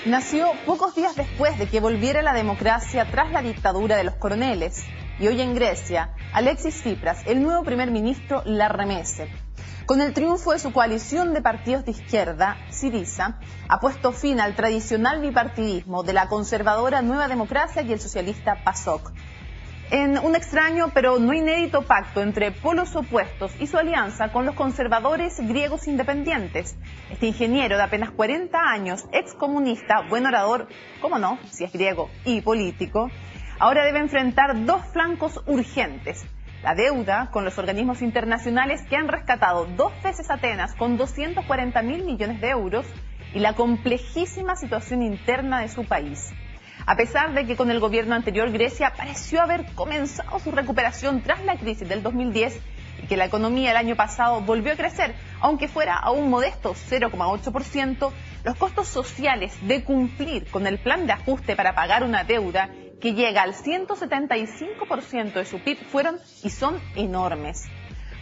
Nació pocos días después de que volviera la democracia tras la dictadura de los coroneles. Y hoy en Grecia, Alexis Tsipras, el nuevo primer ministro, la remece. Con el triunfo de su coalición de partidos de izquierda, Syriza, ha puesto fin al tradicional bipartidismo de la conservadora Nueva Democracia y el socialista PASOK. En un extraño pero no inédito pacto entre polos opuestos y su alianza con los conservadores griegos independientes. Este ingeniero de apenas 40 años, excomunista, buen orador, cómo no, si es griego y político, ahora debe enfrentar dos flancos urgentes. La deuda con los organismos internacionales que han rescatado 2 veces Atenas con 240.000 millones de euros y la complejísima situación interna de su país. A pesar de que con el gobierno anterior Grecia pareció haber comenzado su recuperación tras la crisis del 2010 y que la economía el año pasado volvió a crecer, aunque fuera a un modesto 0,8%, los costos sociales de cumplir con el plan de ajuste para pagar una deuda que llega al 175% de su PIB fueron y son enormes.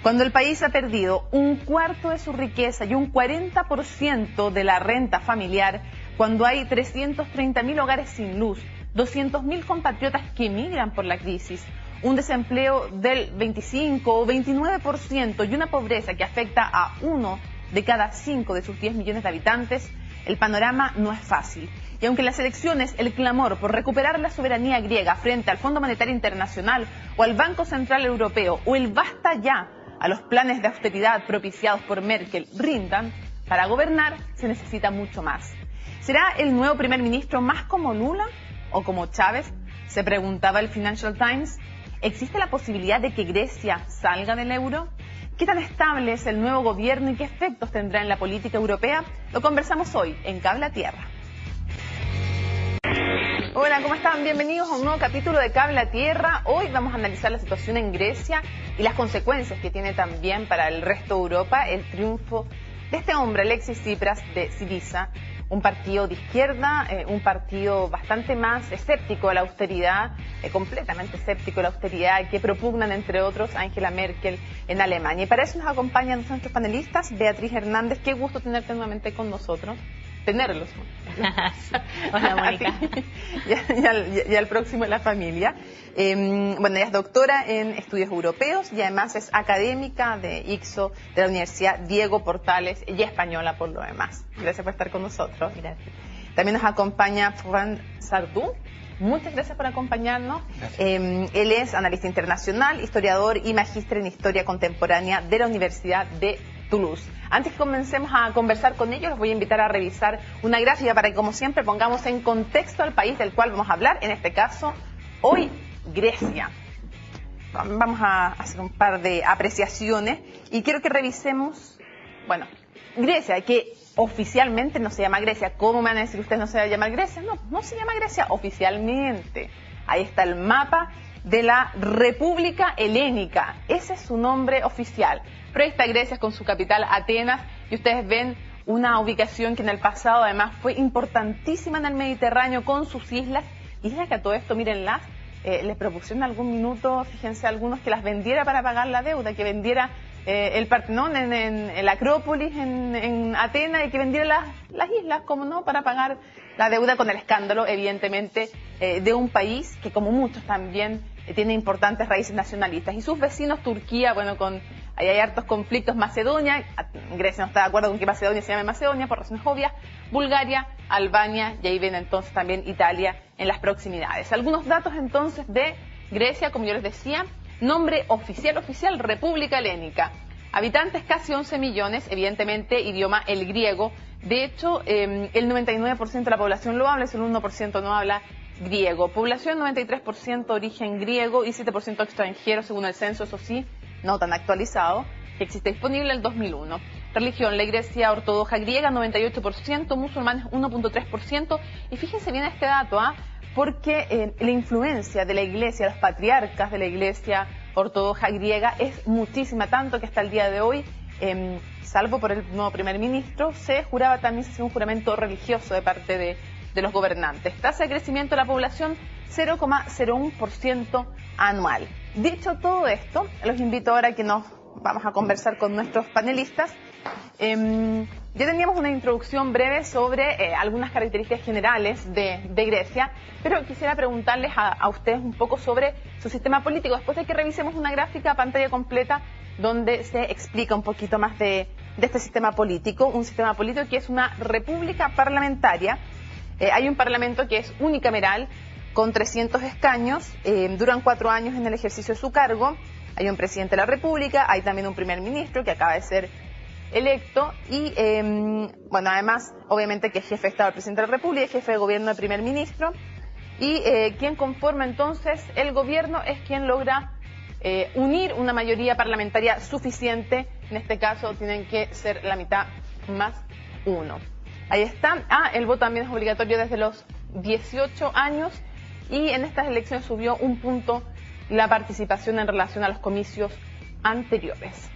Cuando el país ha perdido un cuarto de su riqueza y un 40% de la renta familiar, cuando hay 330.000 hogares sin luz, 200.000 compatriotas que emigran por la crisis, un desempleo del 25 o 29% y una pobreza que afecta a 1 de cada 5 de sus 10 millones de habitantes, el panorama no es fácil. Y aunque en las elecciones el clamor por recuperar la soberanía griega frente al Fondo Monetario Internacional o al Banco Central Europeo o el basta ya a los planes de austeridad propiciados por Merkel rindan, para gobernar se necesita mucho más. ¿Será el nuevo primer ministro más como Lula o como Chávez? Se preguntaba el Financial Times. ¿Existe la posibilidad de que Grecia salga del euro? ¿Qué tan estable es el nuevo gobierno y qué efectos tendrá en la política europea? Lo conversamos hoy en Cable a Tierra. Hola, ¿cómo están? Bienvenidos a un nuevo capítulo de Cable a Tierra. Hoy vamos a analizar la situación en Grecia y las consecuencias que tiene también para el resto de Europa el triunfo de este hombre, Alexis Tsipras, de Syriza, un partido de izquierda, un partido bastante más escéptico a la austeridad, completamente escéptico a la austeridad, que propugnan, entre otros, Angela Merkel en Alemania. Y para eso nos acompañan nuestros panelistas. Beatriz Hernández, qué gusto tenerte nuevamente con nosotros. Tenerlos. Hola, Mónica. Y al próximo en la familia. Bueno, ella es doctora en estudios europeos y además es académica de ICSO de la Universidad Diego Portales y española por lo demás. Gracias por estar con nosotros. Gracias. También nos acompaña Florent Sardou. Muchas gracias por acompañarnos. Él es analista internacional, historiador y magíster en historia contemporánea de la Universidad de Toulouse. Antes que comencemos a conversar con ellos, los voy a invitar a revisar una gráfica para que, como siempre, pongamos en contexto al país del cual vamos a hablar, en este caso, hoy, Grecia. Vamos a hacer un par de apreciaciones y quiero que revisemos, bueno, Grecia, que oficialmente no se llama Grecia. ¿Cómo me van a decir ustedes no se va a llamar Grecia? No, no se llama Grecia oficialmente. Ahí está el mapa de la República Helénica. Ese es su nombre oficial. Pero ahí está Grecia con su capital Atenas y ustedes ven una ubicación que en el pasado además fue importantísima en el Mediterráneo con sus islas. Islas que a todo esto, mírenlas, les propusieron algún minuto, fíjense algunos, que las vendiera para pagar la deuda, que vendiera el Partenón en el Acrópolis en Atenas y que vendiera las islas, como no, para pagar la deuda con el escándalo, evidentemente, de un país que, como muchos también, tiene importantes raíces nacionalistas. Y sus vecinos, Turquía, bueno, ahí hay hartos conflictos. Macedonia, Grecia no está de acuerdo con que Macedonia se llame Macedonia por razones obvias, Bulgaria, Albania y ahí viene entonces también Italia en las proximidades. Algunos datos entonces de Grecia, como yo les decía, nombre oficial, República Helénica. Habitantes casi 11 millones, evidentemente idioma el griego. De hecho, el 99% de la población lo habla, solo 1% no habla griego. Población 93% origen griego y 7% extranjero según el censo, eso sí, no tan actualizado, que existe disponible en el 2001. Religión, la Iglesia Ortodoxa griega, 98%, musulmanes 1.3%. Y fíjense bien este dato, porque la influencia de la Iglesia, los patriarcas de la Iglesia Ortodoxa griega es muchísima, tanto que hasta el día de hoy, salvo por el nuevo primer ministro, se juraba también, se hacía un juramento religioso de parte de los gobernantes. Tasa de crecimiento de la población, 0,01% anual. Dicho todo esto, los invito ahora a que nos vamos a conversar con nuestros panelistas. Ya teníamos una introducción breve sobre algunas características generales de Grecia, pero quisiera preguntarles a ustedes un poco sobre su sistema político, después de que revisemos una gráfica a pantalla completa donde se explica un poquito más de este sistema político, un sistema político que es una república parlamentaria. Hay un parlamento que es unicameral, con 300 escaños, duran 4 años en el ejercicio de su cargo, hay un presidente de la república, hay también un primer ministro que acaba de ser electo y, bueno, además, obviamente que es jefe de Estado el presidente de la república, jefe de gobierno el primer ministro, y quien conforma entonces el gobierno es quien logra unir una mayoría parlamentaria suficiente. En este caso tienen que ser la mitad más 1. Ahí está. El voto también es obligatorio desde los 18 años y en estas elecciones subió un punto la participación en relación a los comicios anteriores.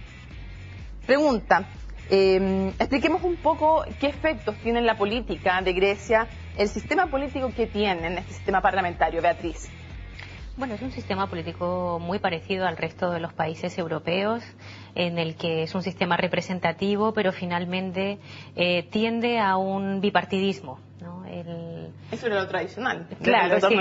Pregunta, expliquemos un poco qué efectos tiene en la política de Grecia el sistema político que tiene en este sistema parlamentario, Beatriz. Bueno, es un sistema político muy parecido al resto de los países europeos, en el que es un sistema representativo, pero finalmente tiende a un bipartidismo, ¿no? Eso era lo tradicional. Claro, sí,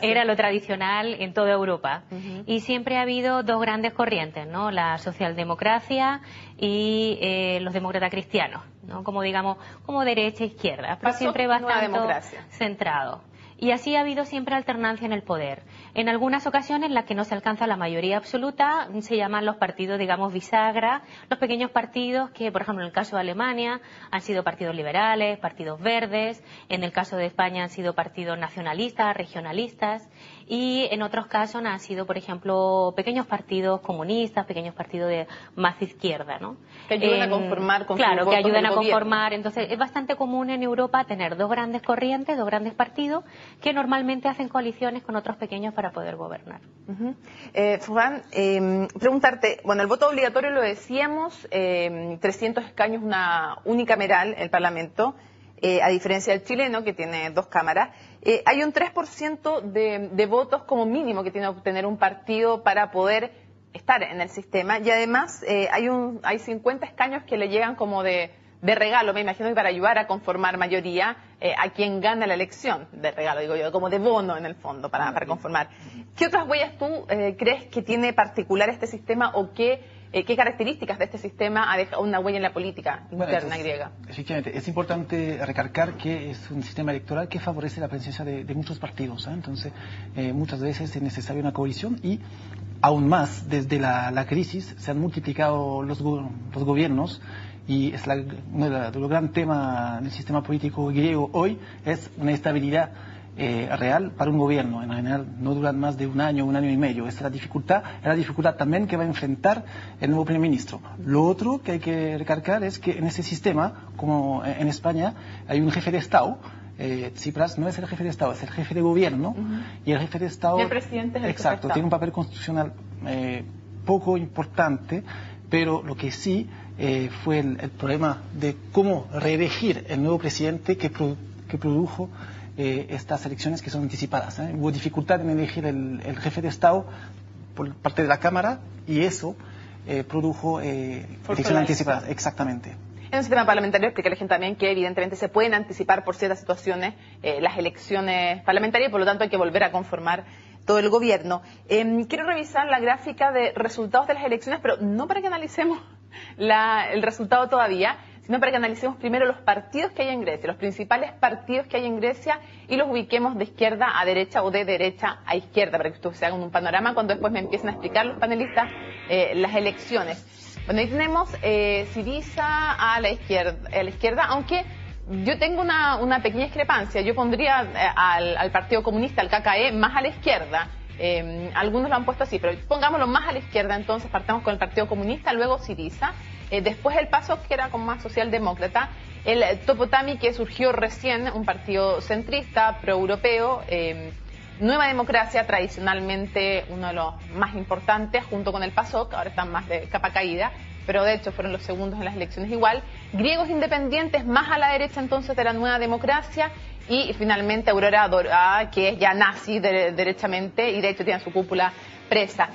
era lo tradicional en toda Europa. Y siempre ha habido dos grandes corrientes, ¿no? La socialdemocracia y los demócratas cristianos, ¿no? Como digamos, como derecha e izquierda, pero siempre bastante centrado. Y así ha habido siempre alternancia en el poder. En algunas ocasiones en las que no se alcanza la mayoría absoluta, se llaman los partidos, digamos, bisagra, los pequeños partidos que, por ejemplo, en el caso de Alemania han sido partidos liberales, partidos verdes, en el caso de España han sido partidos nacionalistas, regionalistas, y en otros casos han sido, por ejemplo, pequeños partidos comunistas, pequeños partidos de más izquierda, ¿no? Que ayudan a conformar con claro, que ayudan a conformar. Entonces, es bastante común en Europa tener dos grandes corrientes, dos grandes partidos, que normalmente hacen coaliciones con otros pequeños para poder gobernar. Fran, preguntarte, bueno, el voto obligatorio lo decíamos, 300 escaños, una unicameral, el Parlamento, a diferencia del chileno, que tiene 2 cámaras. Hay un 3% de votos como mínimo que tiene que obtener un partido para poder estar en el sistema, y además hay 50 escaños que le llegan como de regalo, me imagino que para ayudar a conformar mayoría a quien gana la elección, de regalo digo yo, como de bono en el fondo para conformar. ¿Qué otras huellas tú crees que tiene particular este sistema o qué características de este sistema ha dejado una huella en la política interna griega? Efectivamente, es importante recalcar que es un sistema electoral que favorece la presencia de muchos partidos, ¿eh? Entonces, muchas veces es necesaria una coalición y aún más, desde la crisis se han multiplicado los gobiernos. Y es el gran tema del sistema político griego hoy es una estabilidad real para un gobierno. En general no duran más de un año y medio. Esa es la dificultad también que va a enfrentar el nuevo primer ministro. Lo otro que hay que recalcar es que en ese sistema, como en España, hay un jefe de Estado. Tsipras no es el jefe de Estado, es el jefe de gobierno. Y el jefe de Estado... Y el presidente es el exacto, tiene un papel constitucional poco importante, pero lo que sí fue el problema de cómo reelegir el nuevo presidente que produjo estas elecciones que son anticipadas. Hubo dificultad en elegir el jefe de Estado por parte de la Cámara y eso produjo elecciones anticipadas. Exactamente. En un sistema parlamentario explica la gente también que evidentemente se pueden anticipar por ciertas situaciones las elecciones parlamentarias y por lo tanto hay que volver a conformar todo el gobierno. Quiero revisar la gráfica de resultados de las elecciones, pero no para que analicemos el resultado todavía, sino para que analicemos primero los partidos que hay en Grecia, los principales partidos que hay en Grecia y los ubiquemos de izquierda a derecha o de derecha a izquierda, para que ustedes se hagan un panorama cuando después me empiecen a explicar los panelistas las elecciones. Bueno, ahí tenemos Syriza a la izquierda, aunque yo tengo una pequeña discrepancia. Yo pondría al Partido Comunista, al KKE, más a la izquierda. Algunos lo han puesto así, pero pongámoslo más a la izquierda, entonces partamos con el Partido Comunista, luego Syriza, después el PASOK, que era como más socialdemócrata, el Topotami, que surgió recién, un partido centrista, proeuropeo, Nueva Democracia, tradicionalmente uno de los más importantes, junto con el PASOK, ahora están más de capa caída, pero de hecho fueron los segundos en las elecciones igual. Griegos independientes, más a la derecha entonces de la Nueva Democracia, y finalmente Aurora Dorada, que es ya nazi derechamente, y de hecho tiene su cúpula presa.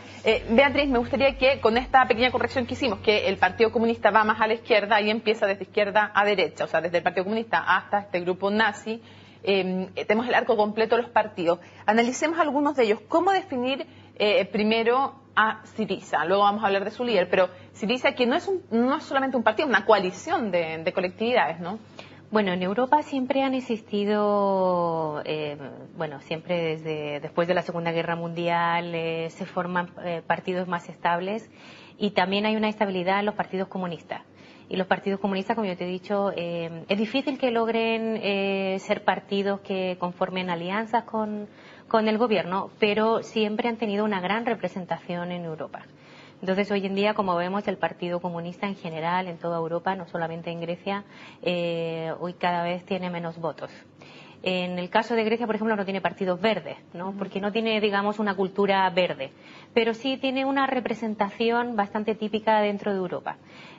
Beatriz, me gustaría que con esta pequeña corrección que hicimos, que el Partido Comunista va más a la izquierda y empieza desde izquierda a derecha, o sea, desde el Partido Comunista hasta este grupo nazi, tenemos el arco completo de los partidos. Analicemos algunos de ellos. ¿Cómo definir primero a Syriza? Luego vamos a hablar de su líder, pero Syriza, que no es solamente un partido, es una coalición de colectividades, ¿no? Bueno, en Europa siempre han existido, siempre después de la Segunda Guerra Mundial se forman partidos más estables, y también hay una estabilidad en los partidos comunistas. Y los partidos comunistas, como yo te he dicho, es difícil que logren ser partidos que conformen alianzas con el gobierno, pero siempre han tenido una gran representación en Europa. Entonces, hoy en día, como vemos, el Partido Comunista en general, en toda Europa, no solamente en Grecia, hoy cada vez tiene menos votos. En el caso de Grecia, por ejemplo, no tiene partidos verdes, ¿no? Porque no tiene, digamos, una cultura verde, pero sí tiene una representación bastante típica dentro de Europa.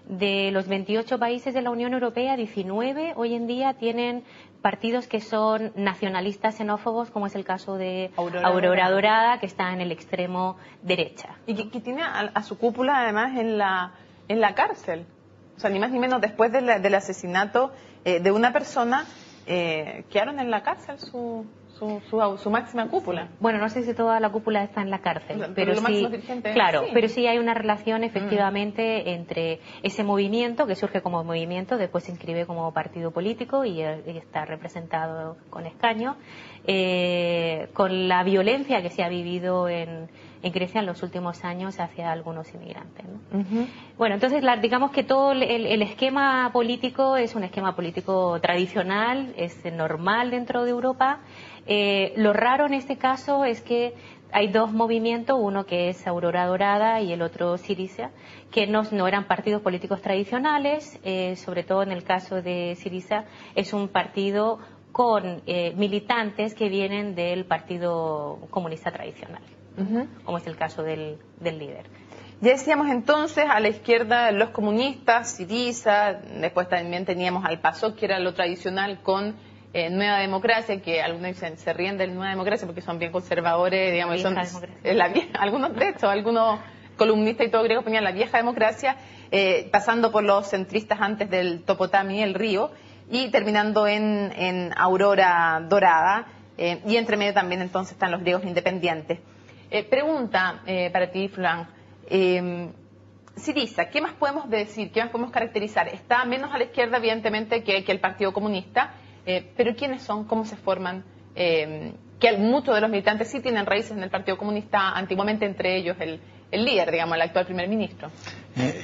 De los 28 países de la Unión Europea, 19 hoy en día tienen partidos que son nacionalistas xenófobos, como es el caso de Aurora Dorada, que está en el extremo derecha. Y que tiene a su cúpula, además, en la cárcel. O sea, ni más ni menos, después del asesinato de una persona, quedaron en la cárcel su máxima cúpula. Bueno, no sé si toda la cúpula está en la cárcel, pero sí, claro, sí. Pero sí hay una relación efectivamente entre ese movimiento, que surge como movimiento, después se inscribe como partido político y está representado con escaño, con la violencia que se ha vivido en Grecia en los últimos años hacia algunos inmigrantes, ¿no? Bueno, entonces digamos que todo el esquema político es un esquema político tradicional, es normal dentro de Europa. Lo raro en este caso es que hay dos movimientos, uno que es Aurora Dorada y el otro Syriza, que no eran partidos políticos tradicionales, sobre todo en el caso de Syriza es un partido con militantes que vienen del Partido Comunista tradicional, como es el caso del líder. Ya decíamos entonces, a la izquierda los comunistas, Syriza, después también teníamos al PASOK, que era lo tradicional, con Nueva Democracia, que algunos dicen, se ríen de Nueva Democracia porque son bien conservadores, digamos, algunos columnistas y todo griegos ponían la vieja democracia, pasando por los centristas antes del Topotami, el río, y terminando en Aurora Dorada, y entre medio también entonces están los griegos independientes. Pregunta para ti, Fran. Syriza, ¿qué más podemos decir? ¿Qué más podemos caracterizar? Está menos a la izquierda, evidentemente, que el Partido Comunista, pero ¿quiénes son? ¿Cómo se forman? Que muchos de los militantes sí tienen raíces en el Partido Comunista, antiguamente entre ellos el líder, digamos, el actual primer ministro.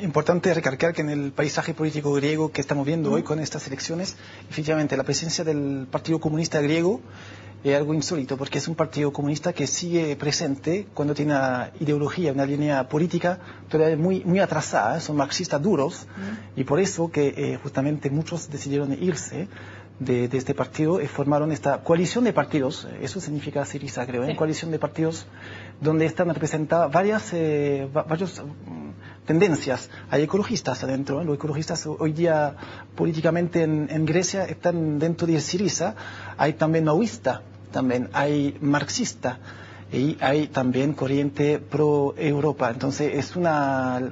Importante recalcar que en el paisaje político griego que estamos viendo hoy con estas elecciones, efectivamente la presencia del Partido Comunista griego es algo insólito, porque es un partido comunista que sigue presente cuando tiene una ideología, una línea política todavía muy atrasada, son marxistas duros, y por eso que justamente muchos decidieron irse de este partido y formaron esta coalición de partidos, eso significa Syriza, creo, sí. Coalición de partidos donde están representadas varias tendencias. Hay ecologistas adentro, los ecologistas hoy día políticamente en Grecia están dentro de Syriza, hay también maoísta, también hay marxista y hay también corriente pro-Europa. Entonces es una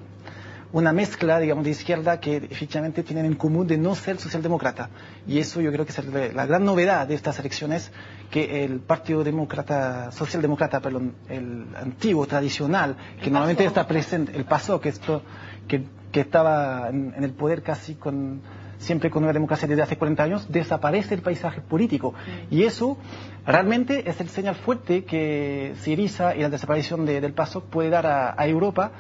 mezcla, digamos, de izquierda que efectivamente tienen en común de no ser socialdemócrata. Y eso yo creo que es la gran novedad de estas elecciones, que el Partido Socialdemócrata, el antiguo, tradicional, que normalmente está presente, el PASOK, que estaba en el poder casi siempre con una democracia desde hace 40 años, desaparece el paisaje político. Y eso realmente es el señal fuerte que Syriza y la desaparición del PASOK puede dar a Europa,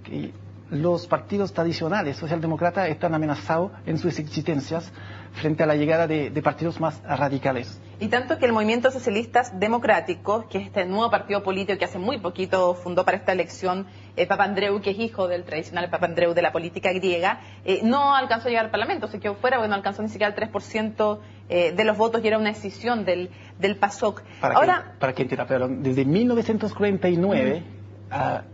que los partidos tradicionales socialdemócratas están amenazados en sus existencias frente a la llegada de partidos más radicales. Y tanto que el Movimiento Socialistas Democráticos, que es este nuevo partido político que hace muy poquito fundó para esta elección Papandreou, que es hijo del tradicional Papandreou de la política griega, no alcanzó a llegar al Parlamento, se quedó fuera porque no alcanzó ni siquiera el 3% de los votos y era una decisión del PASOK. Para que entienda, pero desde 1949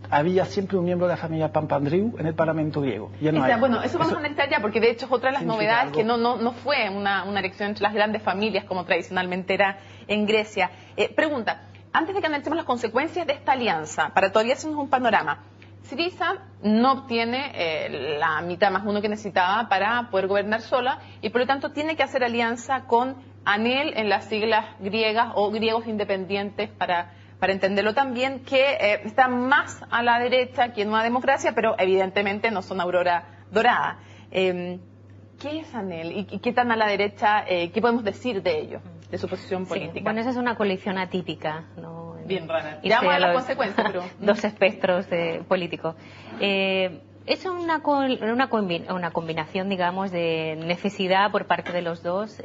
había siempre un miembro de la familia Papandreou en el Parlamento griego. Ya no hay. Bueno, eso vamos a analizar ya, porque de hecho es otra de las novedades, que no fue una elección entre las grandes familias como tradicionalmente era en Grecia. Pregunta, antes de que analicemos las consecuencias de esta alianza, para todavía hacernos un panorama, Syriza no obtiene la mitad más uno que necesitaba para poder gobernar sola y por lo tanto tiene que hacer alianza con ANEL en las siglas griegas o griegos independientes para entenderlo también, que está más a la derecha que en una democracia, pero evidentemente no son aurora dorada. ¿Qué es ANEL y qué tan a la derecha, qué podemos decir de ello, de su posición política? Sí, bueno, esa es una coalición atípica, ¿no? Bien rara. Ya vamos a las consecuencias, pero... Dos espectros políticos. Es una combinación, digamos, de necesidad por parte de los dos.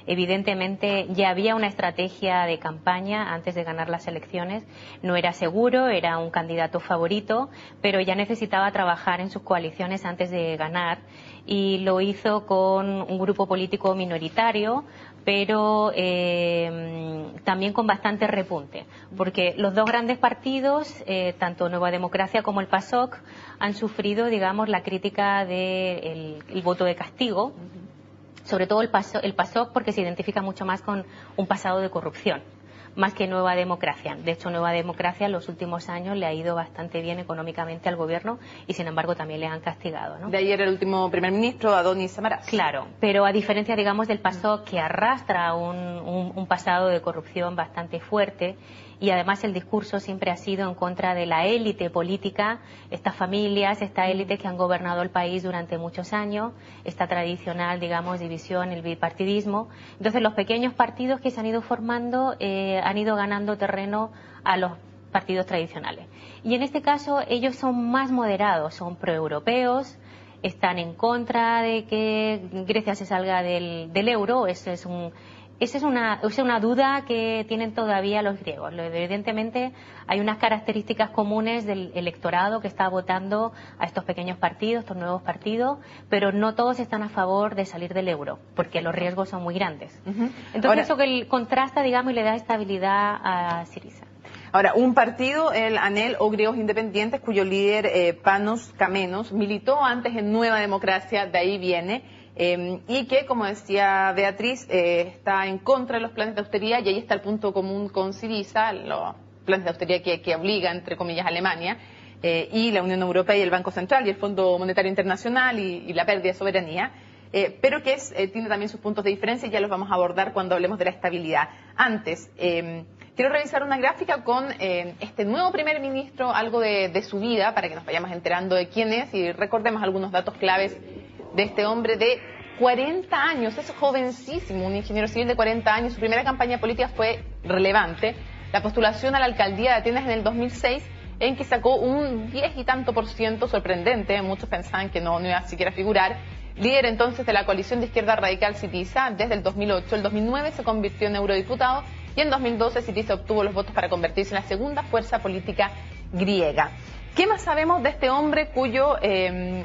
Evidentemente ya había una estrategia de campaña antes de ganar las elecciones. No era seguro, era un candidato favorito, pero ya necesitaba trabajar en sus coaliciones antes de ganar y lo hizo con un grupo político minoritario, pero también con bastante repunte, porque los dos grandes partidos, tanto Nueva Democracia como el PASOK, han sufrido, digamos, la crítica del voto de castigo, sobre todo el PASOK porque se identifica mucho más con un pasado de corrupción, más que Nueva Democracia. De hecho, Nueva Democracia en los últimos años le ha ido bastante bien económicamente al gobierno y, sin embargo, también le han castigado, ¿no? De ayer el último primer ministro, Adonis Samaras. Claro, pero a diferencia, digamos, del PASOK, que arrastra un pasado de corrupción bastante fuerte, y además el discurso siempre ha sido en contra de la élite política, estas familias, esta élite que han gobernado el país durante muchos años, esta tradicional, digamos, división, el bipartidismo. Entonces los pequeños partidos que se han ido formando han ido ganando terreno a los partidos tradicionales. Y en este caso ellos son más moderados, son proeuropeos, están en contra de que Grecia se salga del euro. Esa es una duda que tienen todavía los griegos. Evidentemente hay unas características comunes del electorado que está votando a estos pequeños partidos, estos nuevos partidos, pero no todos están a favor de salir del euro, porque los riesgos son muy grandes. Entonces eso que contrasta, digamos, y le da estabilidad a Syriza. Ahora, un partido, el ANEL o Griegos Independientes, cuyo líder Panos Kamenos militó antes en Nueva Democracia, de ahí viene, y que, como decía Beatriz, está en contra de los planes de austeridad, y ahí está el punto común con Syriza, los planes de austeridad que obliga, entre comillas, a Alemania, y la Unión Europea y el Banco Central y el Fondo Monetario Internacional y la pérdida de soberanía, pero que tiene también sus puntos de diferencia y ya los vamos a abordar cuando hablemos de la estabilidad. Antes, quiero revisar una gráfica con este nuevo primer ministro, algo de su vida, para que nos vayamos enterando de quién es y recordemos algunos datos claves de este hombre de 40 años, es jovencísimo, un ingeniero civil de 40 años. Su primera campaña política fue relevante, la postulación a la alcaldía de Atenas en el 2006, en que sacó un 10 y tanto % sorprendente, muchos pensaban que no iba a siquiera figurar. Líder entonces de la coalición de izquierda radical Syriza desde el 2008, el 2009 se convirtió en eurodiputado y en 2012 Syriza obtuvo los votos para convertirse en la segunda fuerza política griega. ¿Qué más sabemos de este hombre cuyo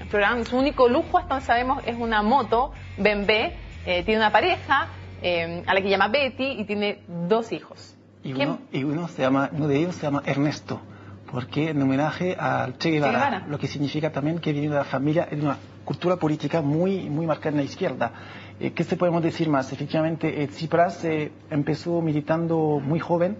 programa, su único lujo hasta donde sabemos es una moto BMW? Tiene una pareja a la que llama Betty y tiene 2 hijos. Y uno de ellos se llama Ernesto, porque en homenaje al Che Guevara, lo que significa también que viene de la familia, de una cultura política muy marcada en la izquierda. ¿Qué se podemos decir más? Efectivamente, Tsipras empezó militando muy joven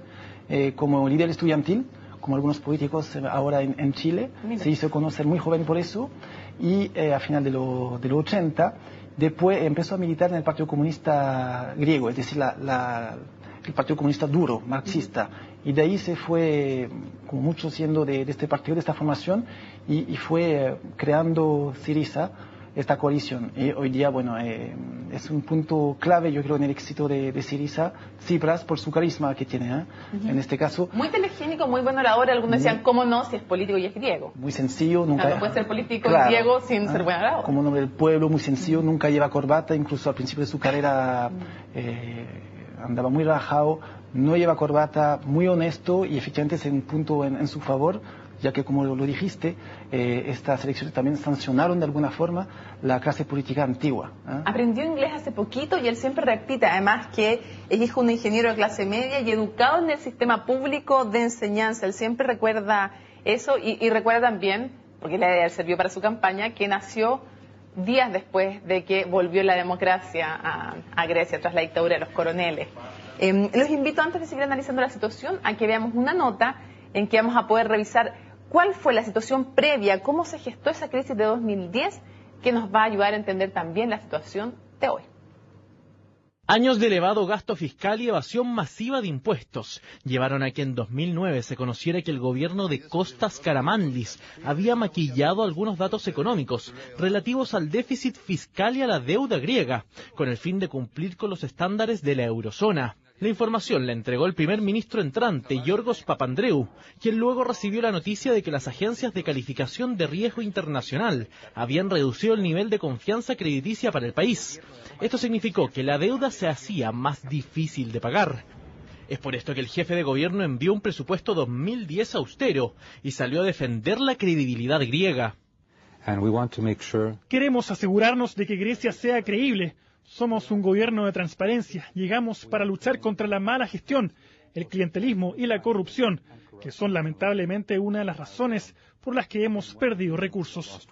como líder estudiantil, como algunos políticos ahora en Chile. Mira. Se hizo conocer muy joven por eso y a final de los 80 después empezó a militar en el Partido Comunista griego, es decir, el Partido Comunista duro, marxista, y de ahí se fue, como mucho siendo de este partido, de esta formación, y fue creando Syriza, esta coalición. Y hoy día, bueno, es un punto clave, yo creo, en el éxito de Syriza, Tsipras, por su carisma que tiene, en este caso. Muy telegénico, muy buen orador. Algunos decían, ¿cómo no? Si es político y es griego. Muy sencillo, nunca... No puede ser político y griego sin ser buen orador. Como nombre del pueblo, muy sencillo, nunca lleva corbata, incluso al principio de su carrera andaba muy relajado, no lleva corbata, muy honesto, y efectivamente es un punto en su favor, ya que, como lo dijiste, estas elecciones también sancionaron de alguna forma la clase política antigua. Aprendió inglés hace poquito y él siempre repite, además, que es hijo de un ingeniero de clase media y educado en el sistema público de enseñanza. Él siempre recuerda eso, y recuerda también, porque le sirvió para su campaña, que nació días después de que volvió la democracia a Grecia tras la dictadura de los coroneles. Los invito, antes de seguir analizando la situación, a que veamos una nota en que vamos a poder revisar cuál fue la situación previa, cómo se gestó esa crisis de 2010, que nos va a ayudar a entender también la situación de hoy. Años de elevado gasto fiscal y evasión masiva de impuestos llevaron a que en 2009 se conociera que el gobierno de Kostas Karamanlis había maquillado algunos datos económicos relativos al déficit fiscal y a la deuda griega, con el fin de cumplir con los estándares de la eurozona. La información la entregó el primer ministro entrante, Yorgos Papandreou, quien luego recibió la noticia de que las agencias de calificación de riesgo internacional habían reducido el nivel de confianza crediticia para el país. Esto significó que la deuda se hacía más difícil de pagar. Es por esto que el jefe de gobierno envió un presupuesto 2010 austero y salió a defender la credibilidad griega. Queremos asegurarnos de que Grecia sea creíble. Somos un gobierno de transparencia. Llegamos para luchar contra la mala gestión, el clientelismo y la corrupción, que son lamentablemente una de las razones por las que hemos perdido recursos.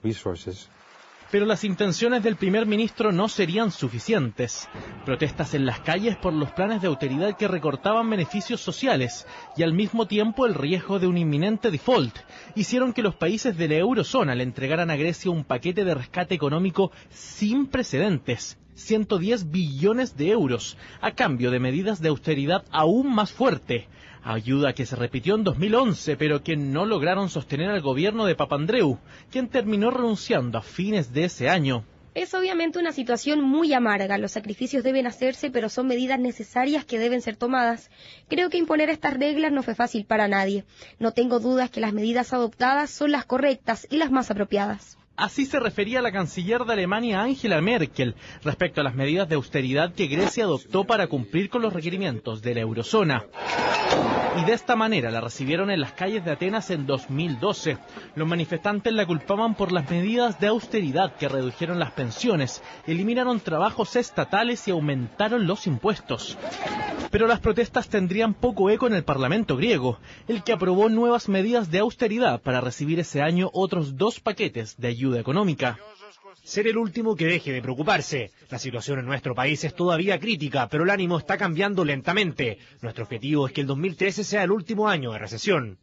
Pero las intenciones del primer ministro no serían suficientes. Protestas en las calles por los planes de austeridad que recortaban beneficios sociales y al mismo tiempo el riesgo de un inminente default hicieron que los países de la eurozona le entregaran a Grecia un paquete de rescate económico sin precedentes. 110 billones de euros, a cambio de medidas de austeridad aún más fuerte. Ayuda que se repitió en 2011, pero que no lograron sostener al gobierno de Papandreou, quien terminó renunciando a fines de ese año. Es obviamente una situación muy amarga. Los sacrificios deben hacerse, pero son medidas necesarias que deben ser tomadas. Creo que imponer estas reglas no fue fácil para nadie. No tengo dudas que las medidas adoptadas son las correctas y las más apropiadas. Así se refería la canciller de Alemania, Angela Merkel, respecto a las medidas de austeridad que Grecia adoptó para cumplir con los requerimientos de la eurozona. Y de esta manera la recibieron en las calles de Atenas en 2012. Los manifestantes la culpaban por las medidas de austeridad que redujeron las pensiones, eliminaron trabajos estatales y aumentaron los impuestos. Pero las protestas tendrían poco eco en el Parlamento griego, el que aprobó nuevas medidas de austeridad para recibir ese año otros 2 paquetes de ayuda económica. Ser el último que deje de preocuparse. La situación en nuestro país es todavía crítica, pero el ánimo está cambiando lentamente. Nuestro objetivo es que el 2013 sea el último año de recesión.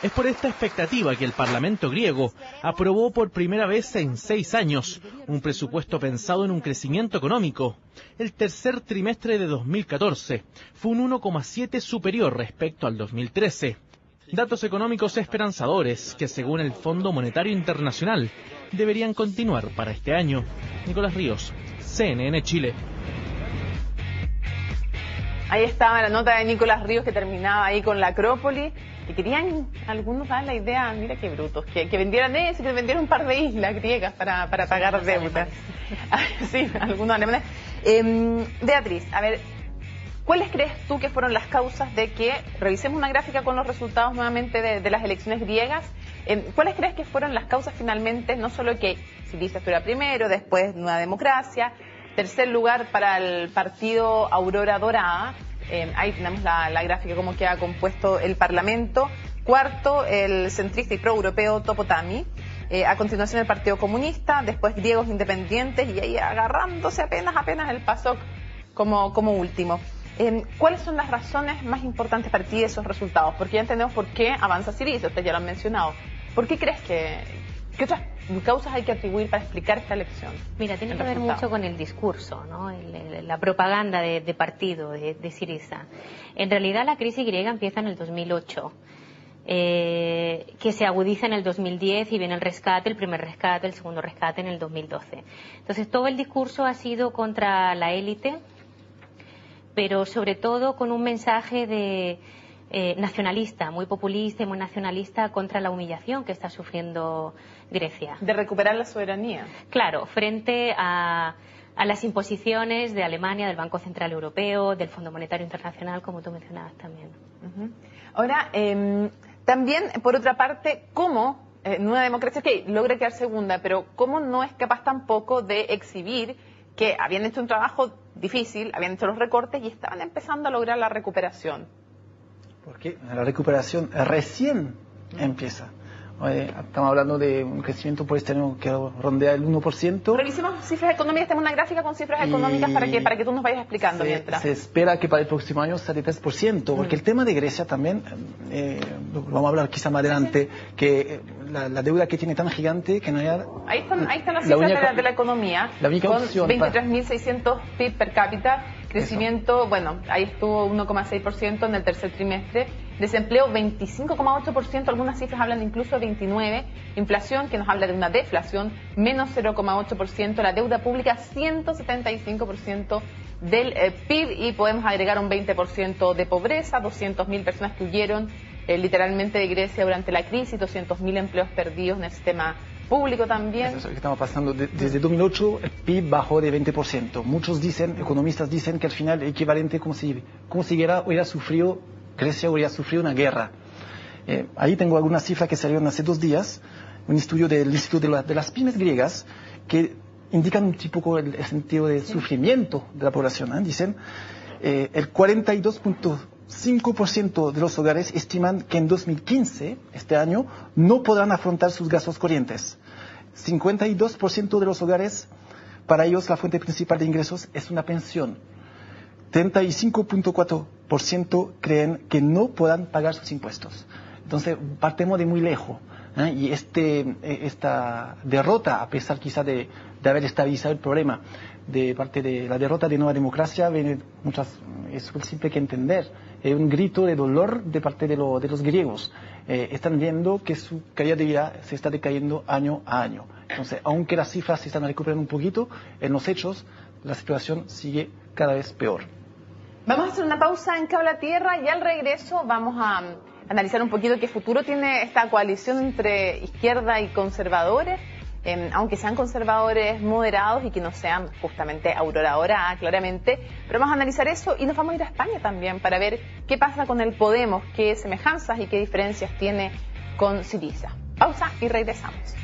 Es por esta expectativa que el Parlamento griego aprobó por primera vez en 6 años un presupuesto pensado en un crecimiento económico. El tercer trimestre de 2014 fue un 1,7 superior respecto al 2013. Datos económicos esperanzadores que, según el Fondo Monetario Internacional, deberían continuar para este año. Nicolás Ríos, CNN Chile. Ahí estaba la nota de Nicolás Ríos que terminaba ahí con la Acrópolis. Y querían algunos dar la idea, mira qué brutos, que vendieran eso, que vendieran un par de islas griegas para pagar deudas. Sí, algunos alemanes. Beatriz, a ver, ¿cuáles crees tú que fueron las causas de que, revisemos una gráfica con los resultados nuevamente de las elecciones griegas, ¿cuáles crees que fueron las causas finalmente, no solo que Syriza estuviera primero, después Nueva Democracia, tercer lugar para el partido Aurora Dorada? Ahí tenemos la gráfica, cómo queda compuesto el Parlamento. Cuarto, el centrista y pro-europeo Topotami. A continuación, el Partido Comunista. Después, Griegos Independientes. Y ahí agarrándose apenas el PASOK como último. ¿Cuáles son las razones más importantes para ti de esos resultados? Porque ya entendemos por qué avanza Syriza, ustedes ya lo han mencionado. ¿Por qué crees ¿Qué otras causas hay que atribuir para explicar esta elección? Mira, tiene que ver mucho con el discurso, ¿no? La propaganda de partido de Syriza. En realidad la crisis griega empieza en el 2008, que se agudiza en el 2010 y viene el rescate, el primer rescate, el segundo rescate en el 2012. Entonces todo el discurso ha sido contra la élite, pero sobre todo con un mensaje de nacionalista, muy populista y muy nacionalista contra la humillación que está sufriendo Grecia. De recuperar la soberanía. Claro, frente a las imposiciones de Alemania, del Banco Central Europeo, del Fondo Monetario Internacional, como tú mencionabas también. Ahora, también, por otra parte, ¿cómo Nueva Democracia, que logra quedar segunda, pero cómo no es capaz tampoco de exhibir que habían hecho un trabajo difícil, habían hecho los recortes y estaban empezando a lograr la recuperación? Porque la recuperación recién empieza. Estamos hablando de un crecimiento por este año que rondea el 1%. Revisemos cifras económicas, tenemos una gráfica con cifras económicas para que tú nos vayas explicando mientras. Se espera que para el próximo año sea de 3%, porque el tema de Grecia también, lo vamos a hablar quizá más adelante, que la deuda que tiene tan gigante que no hay... Ahí están las cifras de la economía, con 23.600 PIB per cápita, crecimiento, bueno, ahí estuvo 1,6% en el tercer trimestre, desempleo 25,8%, algunas cifras hablan incluso de 29%, inflación que nos habla de una deflación, menos 0,8%, la deuda pública 175% del PIB y podemos agregar un 20% de pobreza, 200.000 personas que huyeron literalmente de Grecia durante la crisis, 200.000 empleos perdidos en el sistema público también. Eso es lo que estamos pasando. Desde 2008 el PIB bajó de 20%. Muchos dicen, economistas dicen que al final es equivalente como si Grecia hubiera sufrido una guerra. Ahí tengo algunas cifras que salieron hace 2 días, un estudio del Instituto de las Pymes griegas que indican un poco el sentido de sufrimiento de la población. Dicen, el 42.5% de los hogares estiman que en 2015, este año, no podrán afrontar sus gastos corrientes. 52% de los hogares, para ellos la fuente principal de ingresos es una pensión. 35.4% creen que no podrán pagar sus impuestos. Entonces, partemos de muy lejos. Y esta derrota, a pesar quizá de haber estabilizado el problema, de parte de la derrota de Nueva Democracia, es simple que entender. Es un grito de dolor de parte de los griegos. Están viendo que su calidad de vida se está decayendo año a año. Entonces, aunque las cifras se están recuperando un poquito, en los hechos la situación sigue cada vez peor. Vamos a hacer una pausa en Cable a Tierra y al regreso vamos a analizar un poquito qué futuro tiene esta coalición entre izquierda y conservadores, aunque sean conservadores moderados y que no sean justamente Aurora Dorada, claramente, pero vamos a analizar eso y nos vamos a ir a España también para ver qué pasa con el Podemos, qué semejanzas y qué diferencias tiene con Syriza. Pausa y regresamos.